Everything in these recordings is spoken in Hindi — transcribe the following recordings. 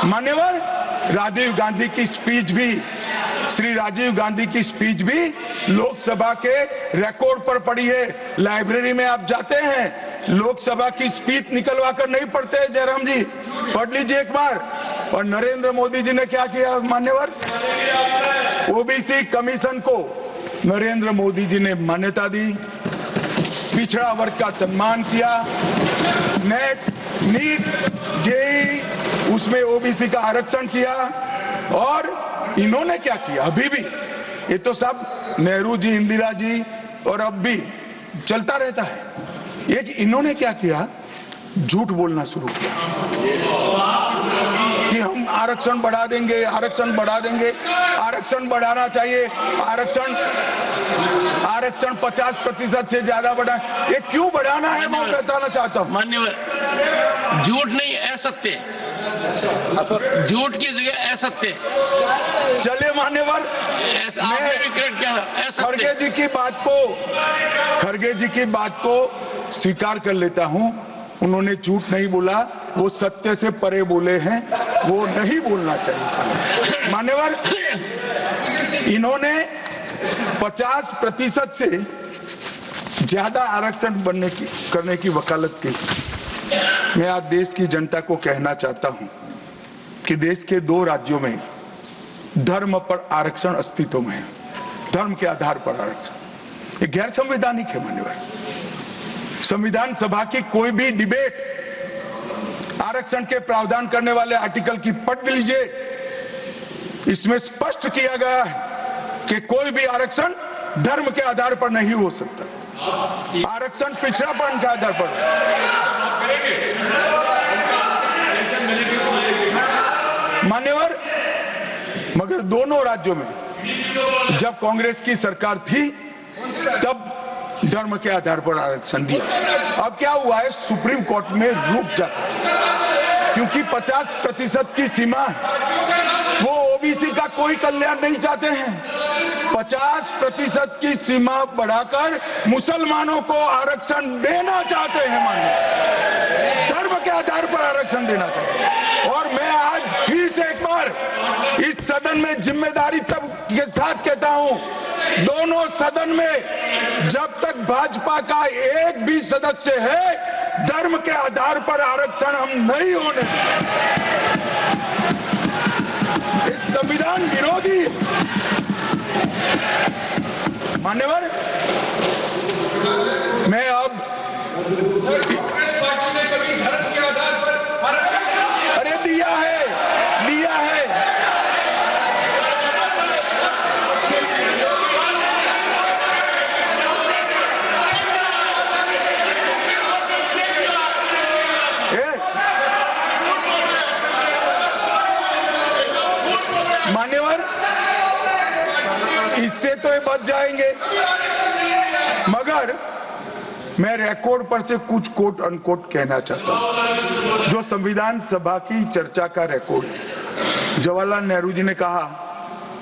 मान्यवर राजीव गांधी की स्पीच भी, श्री राजीव गांधी की स्पीच भी लोकसभा के रिकॉर्ड पर पड़ी है। लाइब्रेरी में आप जाते हैं, लोकसभा की स्पीच निकलवा कर नहीं पढ़ते। जयराम जी पढ़ लीजिए एक बार। और नरेंद्र मोदी जी ने क्या किया मान्यवर? ओबीसी कमीशन को नरेंद्र मोदी जी ने मान्यता दी, पिछड़ा वर्ग का सम्मान किया, नेट, नीट, जेई उसमें ओबीसी का आरक्षण किया। और इन्होंने क्या किया? अभी भी ये तो सब नेहरू जी, इंदिरा जी और अब भी चलता रहता है। ये इन्होंने क्या किया? झूठ बोलना शुरू किया कि हम आरक्षण बढ़ा देंगे, आरक्षण बढ़ा देंगे। आरक्षण बढ़ाना चाहिए, आरक्षण 50% से ज्यादा बढ़ा। ये क्यों बढ़ाना है मैं बताना चाहता हूँ। मान्यवर झूठ नहीं, असत्य, झूठ की जगह असत्य। चले मान्यवर, खड़गे जी की बात को स्वीकार कर लेता हूं। उन्होंने झूठ नहीं बोला, वो सत्य से परे बोले हैं, वो नहीं बोलना चाहिए। मान्यवर इन्होंने 50% से ज्यादा आरक्षण करने की वकालत की। मैं आज देश की जनता को कहना चाहता हूं कि देश के 2 राज्यों में धर्म पर आरक्षण अस्तित्व में है। धर्म के आधार पर आरक्षण ये गैर संवैधानिक है मान्यवर। संविधान सभा की कोई भी डिबेट आरक्षण के प्रावधान करने वाले आर्टिकल की पढ़ लीजिए। इसमें स्पष्ट किया गया है कि कोई भी आरक्षण धर्म के आधार पर नहीं हो सकता। आरक्षण पिछड़ापन के आधार पर। मान्यवर मगर दोनों राज्यों में जब कांग्रेस की सरकार थी तब धर्म के आधार पर आरक्षण दिया। अब क्या हुआ है? सुप्रीम कोर्ट में रुक जाता है क्योंकि 50% की सीमा है। वो ओबीसी का कोई कल्याण नहीं चाहते हैं। 50% की सीमा बढ़ाकर मुसलमानों को आरक्षण देना चाहते हैं। मानिए धर्म के आधार पर आरक्षण देना चाहते हैं। और मैं आज फिर से एक बार इस सदन में जिम्मेदारी तब के साथ कहता हूं, दोनों सदन में जब तक भाजपा का एक भी सदस्य है, धर्म के आधार पर आरक्षण हम नहीं होने देंगे। इस संविधान विरोधी मान्यवर मैं अब कांग्रेस पार्टी ने कभी धर्म के आधार पर आरक्षण अरे दिया है। मान्यवर इससे तो ये बच जाएंगे, मगर मैं रिकॉर्ड पर से कुछ कोट अनकोट कहना चाहता हूं जो संविधान सभा की चर्चा का रिकॉर्ड है। जवाहरलाल नेहरू जी ने कहा,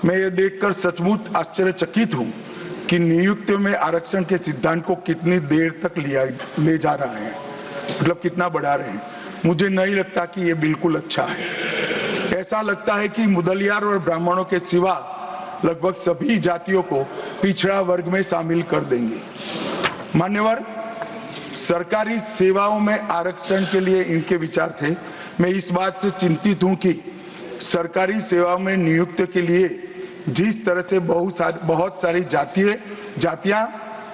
मैं ये देखकर सचमुच आश्चर्यचकित हूं कि नियुक्तियों में आरक्षण के सिद्धांत को कितनी देर तक ले जा रहा है, मतलब कितना बढ़ा रहे हैं। मुझे नहीं लगता कि ये बिल्कुल अच्छा है। ऐसा लगता है कि मुदलियार और ब्राह्मणों के सिवा लगभग सभी जातियों को पिछड़ा वर्ग में शामिल कर देंगे। मान्यवर सरकारी सेवाओं में आरक्षण के लिए इनके विचार थे। मैं इस बात से चिंतित हूं कि सरकारी सेवाओं में नियुक्ति के लिए जिस तरह से बहुत सारी जातियां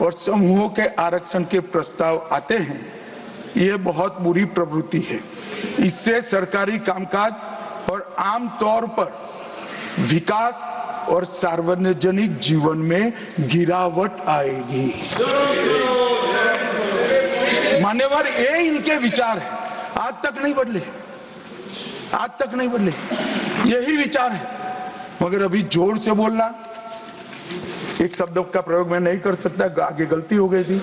और समूहों के आरक्षण के प्रस्ताव आते हैं, ये बहुत बुरी प्रवृत्ति है। इससे सरकारी कामकाज और आम तौर पर विकास और सार्वजनिक जीवन में गिरावट आएगी। मान्यवर ये इनके विचार है, आज तक नहीं बदले, यही विचार है। मगर अभी जोर से बोलना, एक शब्द का प्रयोग मैं नहीं कर सकता, आगे गलती हो गई थी,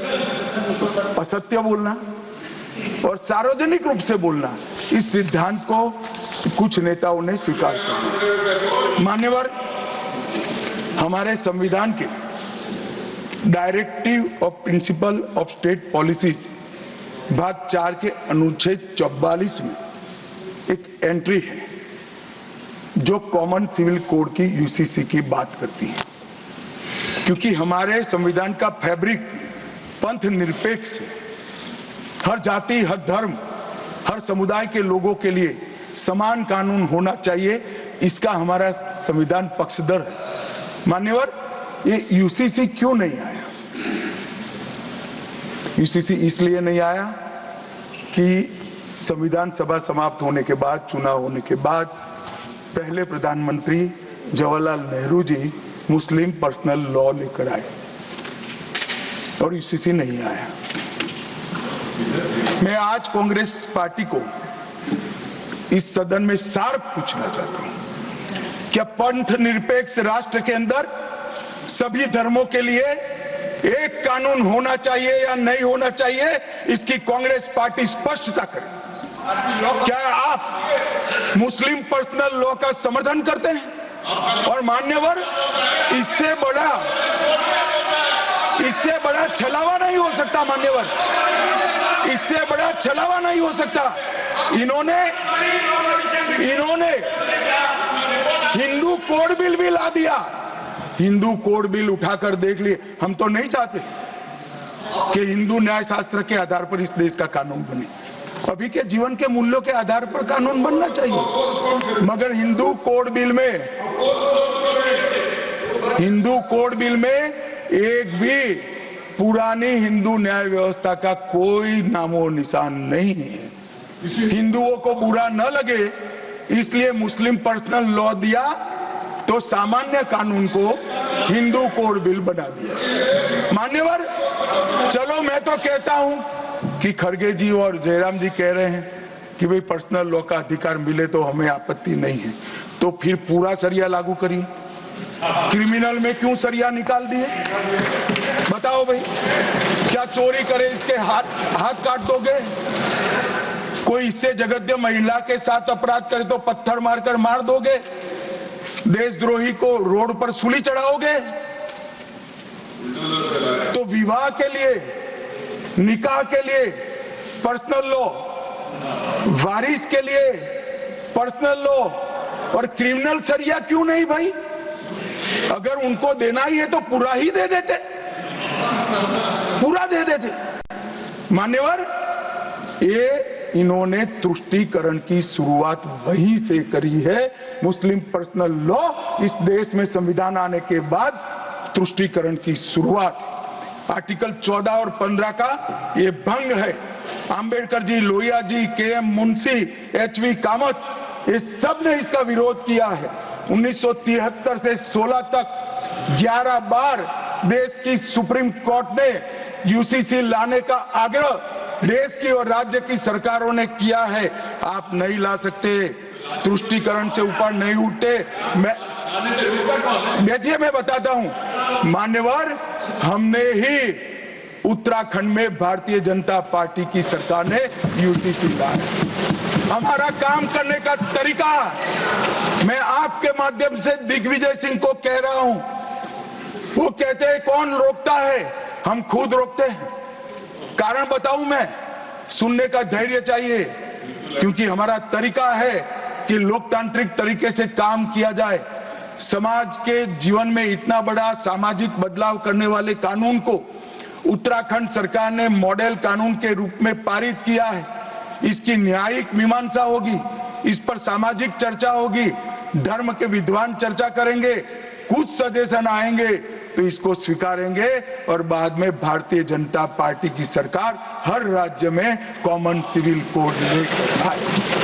असत्य बोलना और सार्वजनिक रूप से बोलना, इस सिद्धांत को कुछ नेताओं ने स्वीकार किया। मान्यवर हमारे संविधान के directive of principle of state policies भाग 4 के अनुच्छेद 44 में एक एंट्री है जो कॉमन सिविल कोड की यूसीसी की बात करती है, क्योंकि हमारे संविधान का फैब्रिक पंथ निरपेक्ष है। हर जाति, हर धर्म, हर समुदाय के लोगों के लिए समान कानून होना चाहिए, इसका हमारा संविधान पक्षधर है। मान्यवर, ये यूसीसी क्यों नहीं आया? यूसीसी इसलिए नहीं आया कि संविधान सभा समाप्त होने के बाद, चुनाव होने के बाद, पहले प्रधानमंत्री जवाहरलाल नेहरू जी मुस्लिम पर्सनल लॉ लेकर आए और यूसीसी नहीं आया। मैं आज कांग्रेस पार्टी को इस सदन में सार्थ पूछना चाहता हूं, क्या पंथ निरपेक्ष राष्ट्र के अंदर सभी धर्मों के लिए एक कानून होना चाहिए या नहीं होना चाहिए? इसकी कांग्रेस पार्टी स्पष्टता करे। क्या आप मुस्लिम पर्सनल लॉ का समर्थन करते हैं? और मान्यवर, इससे बड़ा छलावा नहीं हो सकता। मान्यवर, इससे बड़ा छलावा नहीं हो सकता। इन्होंने हिंदू कोड बिल भी ला दिया। हिंदू कोड बिल उठाकर देख लिए। हम तो नहीं चाहते कि हिंदू न्याय शास्त्र के आधार पर इस देश का कानून बने। अभी के जीवन के मूल्यों के आधार पर कानून बनना चाहिए, मगर हिंदू कोड बिल में एक भी पुरानी हिंदू न्याय व्यवस्था का कोई नामो निशान नहीं है। हिंदुओं को बुरा न लगे इसलिए मुस्लिम पर्सनल लॉ दिया, तो सामान्य कानून को हिंदू कोड बिल बना दिया। मान्यवर, चलो मैं तो कहता हूं कि खड़गे जी और जयराम जी कह रहे हैं कि भाई पर्सनल लॉ का अधिकार मिले तो हमें आपत्ति नहीं है, तो फिर पूरा सरिया लागू करिए। क्रिमिनल में क्यों सरिया निकाल दिए? बताओ भाई, क्या चोरी करे इसके हाथ काट दोगे? कोई इससे जगद्य महिला के साथ अपराध करे तो पत्थर मारकर मार दोगे? देशद्रोही को रोड पर सूली चढ़ाओगे? तो विवाह के लिए, निकाह के लिए पर्सनल लॉ, वारिस के लिए पर्सनल लॉ और क्रिमिनल सरिया क्यों नहीं भाई? अगर उनको देना ही है तो पूरा ही दे देते, पूरा दे देते। मान्यवर, ये इन्होंने तुष्टीकरण की शुरुआत वहीं से करी है। मुस्लिम पर्सनल लॉ इस देश में संविधान आने के बाद तुष्टीकरण की शुरुआत। आर्टिकल 14 और 15 का ये भंग है। अंबेडकर जी, लोहिया जी, के.एम. मुंशी, एच.वी. कामत, ये सब ने इसका विरोध किया है। 1973 से 16 तक 11 बार देश की सुप्रीम कोर्ट ने यूसीसी लाने का आग्रह देश की और राज्य की सरकारों ने किया है। आप नहीं ला सकते, तुष्टीकरण से ऊपर नहीं उठते। बैठिए, मैं बताता हूं। मान्यवर, हमने ही उत्तराखंड में भारतीय जनता पार्टी की सरकार ने यूसीसी लाया। हमारा काम करने का तरीका, मैं आपके माध्यम से दिग्विजय सिंह को कह रहा हूं। वो कहते हैं कौन रोकता है? हम खुद रोकते हैं। कारण बताऊं मैं? सुनने का धैर्य चाहिए, क्योंकि हमारा तरीका है कि लोकतांत्रिक तरीके से काम किया जाए। समाज के जीवन में इतना बड़ा सामाजिक बदलाव करने वाले कानून को उत्तराखंड सरकार ने मॉडल कानून के रूप में पारित किया है। इसकी न्यायिक मीमांसा होगी, इस पर सामाजिक चर्चा होगी, धर्म के विद्वान चर्चा करेंगे, कुछ सजेशन आएंगे तो इसको स्वीकारेंगे और बाद में भारतीय जनता पार्टी की सरकार हर राज्य में कॉमन सिविल कोड लेकर आएगी।